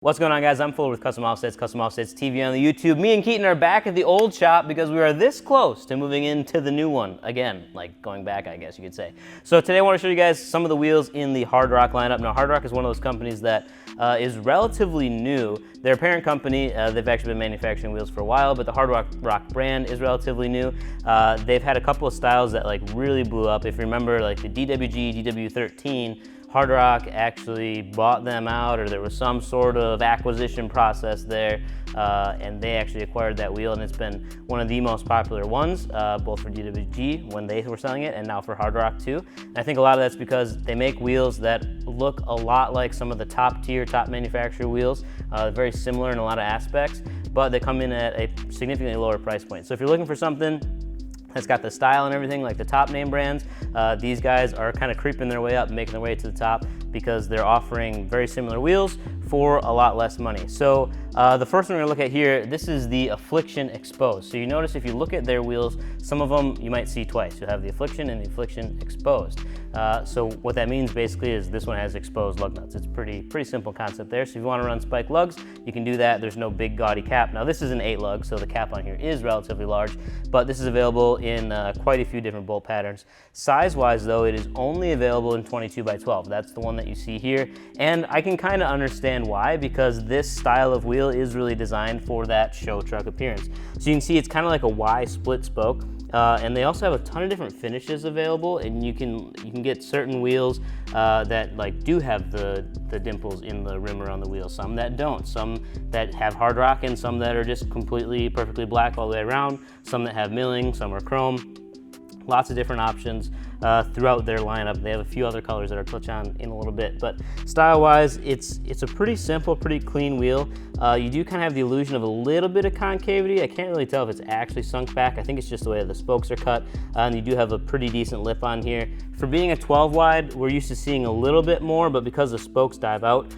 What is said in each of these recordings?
What's going on, guys? I'm Fuller with Custom Offsets TV on the YouTube. Me and Keaton are back at the old shop because we are this close to moving into the new one. Again, like going back, I guess you could say. So today I want to show you guys some of the wheels in the Hardrock lineup. Now, Hardrock is one of those companies that is relatively new. Their parent company, they've actually been manufacturing wheels for a while, but the Hardrock brand is relatively new. They've had a couple of styles that like really blew up. If you remember, like the DWG, DW13, Hardrock actually bought them out, or there was some sort of acquisition process there, and they actually acquired that wheel, and it's been one of the most popular ones, both for DWG when they were selling it, and now for Hardrock too. And I think a lot of that's because they make wheels that look a lot like some of the top tier, top manufacturer wheels, very similar in a lot of aspects, but they come in at a significantly lower price point. So if you're looking for something that's got the style and everything like the top name brands, these guys are kind of creeping their way up, making their way to the top because they're offering very similar wheels for a lot less money. So the first one we're gonna look at here, this is the Affliction Exposed. So you notice if you look at their wheels, some of them you might see twice. You'll have the Affliction and the Affliction Exposed. So what that means basically is this one has exposed lug nuts. It's pretty simple concept there. So if you wanna run spike lugs, you can do that. There's no big gaudy cap. Now this is an 8 lug, so the cap on here is relatively large, but this is available in quite a few different bolt patterns. Size-wise though, it is only available in 22 by 12. That's the one that you see here. And I can kind of understand why, because this style of wheel is really designed for that show truck appearance. So you can see it's kind of like a Y split spoke. And they also have a ton of different finishes available, and you can get certain wheels that like do have the dimples in the rim around the wheel, some that don't, some that have Hardrock, and some that are just completely perfectly black all the way around, some that have milling, some are chrome. Lots of different options throughout their lineup. They have a few other colors that I'll touch on in a little bit, but style-wise, it's a pretty simple, pretty clean wheel. You do kind of have the illusion of a little bit of concavity. I can't really tell if it's actually sunk back. I think it's just the way the spokes are cut, and you do have a pretty decent lip on here. For being a 12 wide, we're used to seeing a little bit more, but because the spokes dive out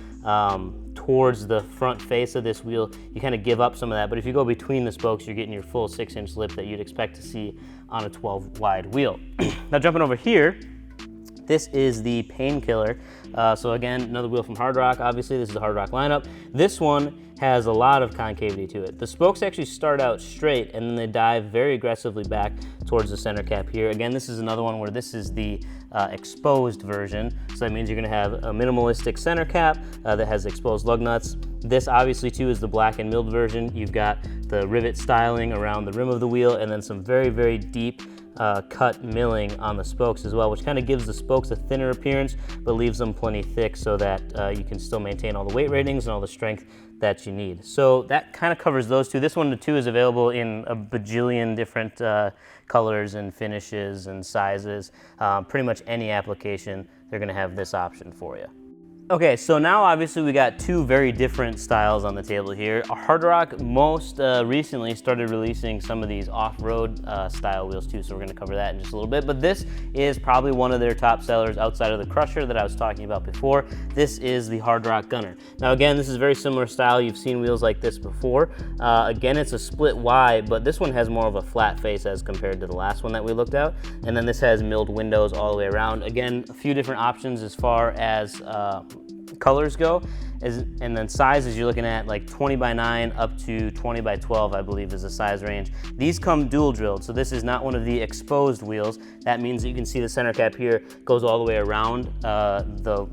towards the front face of this wheel, you kind of give up some of that. But if you go between the spokes, you're getting your full 6-inch lip that you'd expect to see on a 12 wide wheel. Now jumping over here, this is the Painkiller. So again, another wheel from Hardrock. Obviously, this is the Hardrock lineup. This one has a lot of concavity to it. The spokes actually start out straight, and then they dive very aggressively back towards the center cap here. Again, this is another one where this is the exposed version. So that means you're gonna have a minimalistic center cap that has exposed lug nuts. This obviously too is the black and milled version. You've got the rivet styling around the rim of the wheel, and then some very, very deep cut milling on the spokes as well, which kind of gives the spokes a thinner appearance, but leaves them plenty thick so that you can still maintain all the weight ratings and all the strength that you need. So that kind of covers those two. This one too is available in a bajillion different colors and finishes and sizes. Pretty much any application, they're gonna have this option for you. Okay, so now obviously we got two very different styles on the table here. Hardrock most recently started releasing some of these off-road style wheels too, so we're gonna cover that in just a little bit. But this is probably one of their top sellers outside of the Crusher that I was talking about before. This is the Hardrock Gunner. Now again, this is very similar style. You've seen wheels like this before. Again, it's a split Y, but this one has more of a flat face as compared to the last one that we looked at. And then this has milled windows all the way around. Again, a few different options as far as colors go, and then sizes you're looking at like 20 by 9 up to 20 by 12, I believe is the size range. These come dual drilled, so this is not one of the exposed wheels. That means that you can see the center cap here goes all the way around the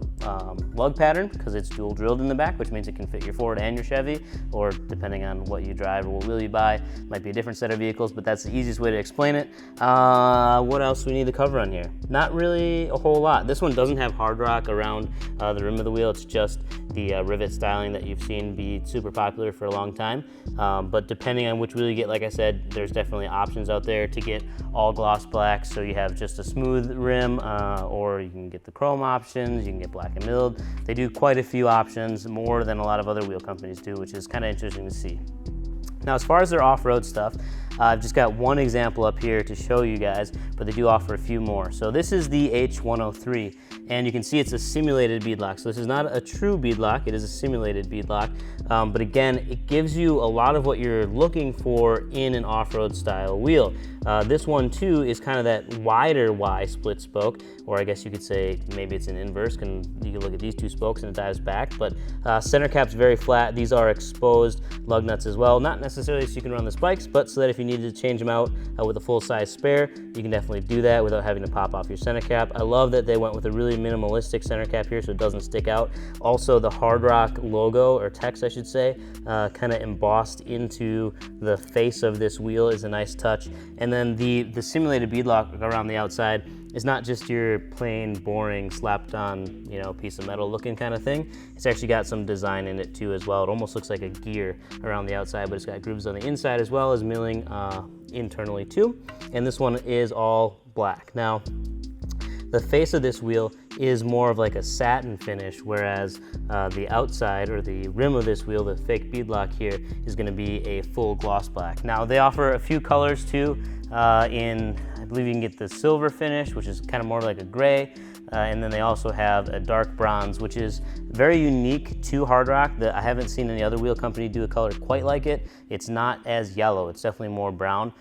lug pattern because it's dual drilled in the back, which means it can fit your Ford and your Chevy, or depending on what you drive or what wheel you buy, might be a different set of vehicles, but that's the easiest way to explain it. What else do we need to cover on here? Not really a whole lot. This one doesn't have Hardrock around the rim of the wheel. It's just the rivet styling that you've seen be super popular for a long time. But depending on which wheel you get, like I said, there's definitely options out there to get all gloss black, so you have just a smooth rim, or you can get the chrome options, you can get black and milled. They do quite a few options, more than a lot of other wheel companies do, which is kind of interesting to see. Now, as far as their off-road stuff, I've just got one example up here to show you guys, but they do offer a few more. So this is the H103, and you can see it's a simulated beadlock. So this is not a true beadlock, it is a simulated beadlock. But again, it gives you a lot of what you're looking for in an off-road style wheel. This one too is kind of that wider Y split spoke, or I guess you could say maybe it's an inverse, and you can look at these two spokes and it dives back, but center cap's very flat. These are exposed lug nuts as well, not necessarily so you can run the spikes, but so that if you needed to change them out with a full-size spare, you can definitely do that without having to pop off your center cap. I love that they went with a really minimalistic center cap here so it doesn't stick out. Also, the Hardrock logo, or text I should say, kind of embossed into the face of this wheel is a nice touch. And then the simulated beadlock around the outside is not just your plain, boring, slapped on, you know, piece of metal looking kind of thing. It's actually got some design in it too as well. It almost looks like a gear around the outside, but it's got grooves on the inside as well as milling internally too. And this one is all black. Now, the face of this wheel is more of like a satin finish, whereas the outside or the rim of this wheel, the fake beadlock here, is going to be a full gloss black. Now they offer a few colors too. I believe you can get the silver finish, which is kind of more like a gray, and then they also have a dark bronze, which is very unique to Hardrock. I haven't seen any other wheel company do a color quite like it. It's not as yellow, it's definitely more brown,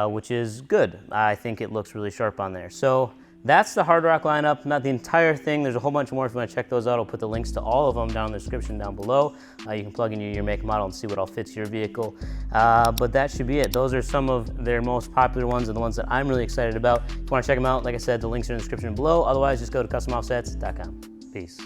which is good. I think it looks really sharp on there. So that's the Hardrock lineup, not the entire thing. There's a whole bunch more if you want to check those out. I'll put the links to all of them down in the description down below. You can plug in your make and model and see what all fits your vehicle. But that should be it. Those are some of their most popular ones and the ones that I'm really excited about. If you want to check them out, like I said, the links are in the description below. Otherwise, just go to customoffsets.com. Peace.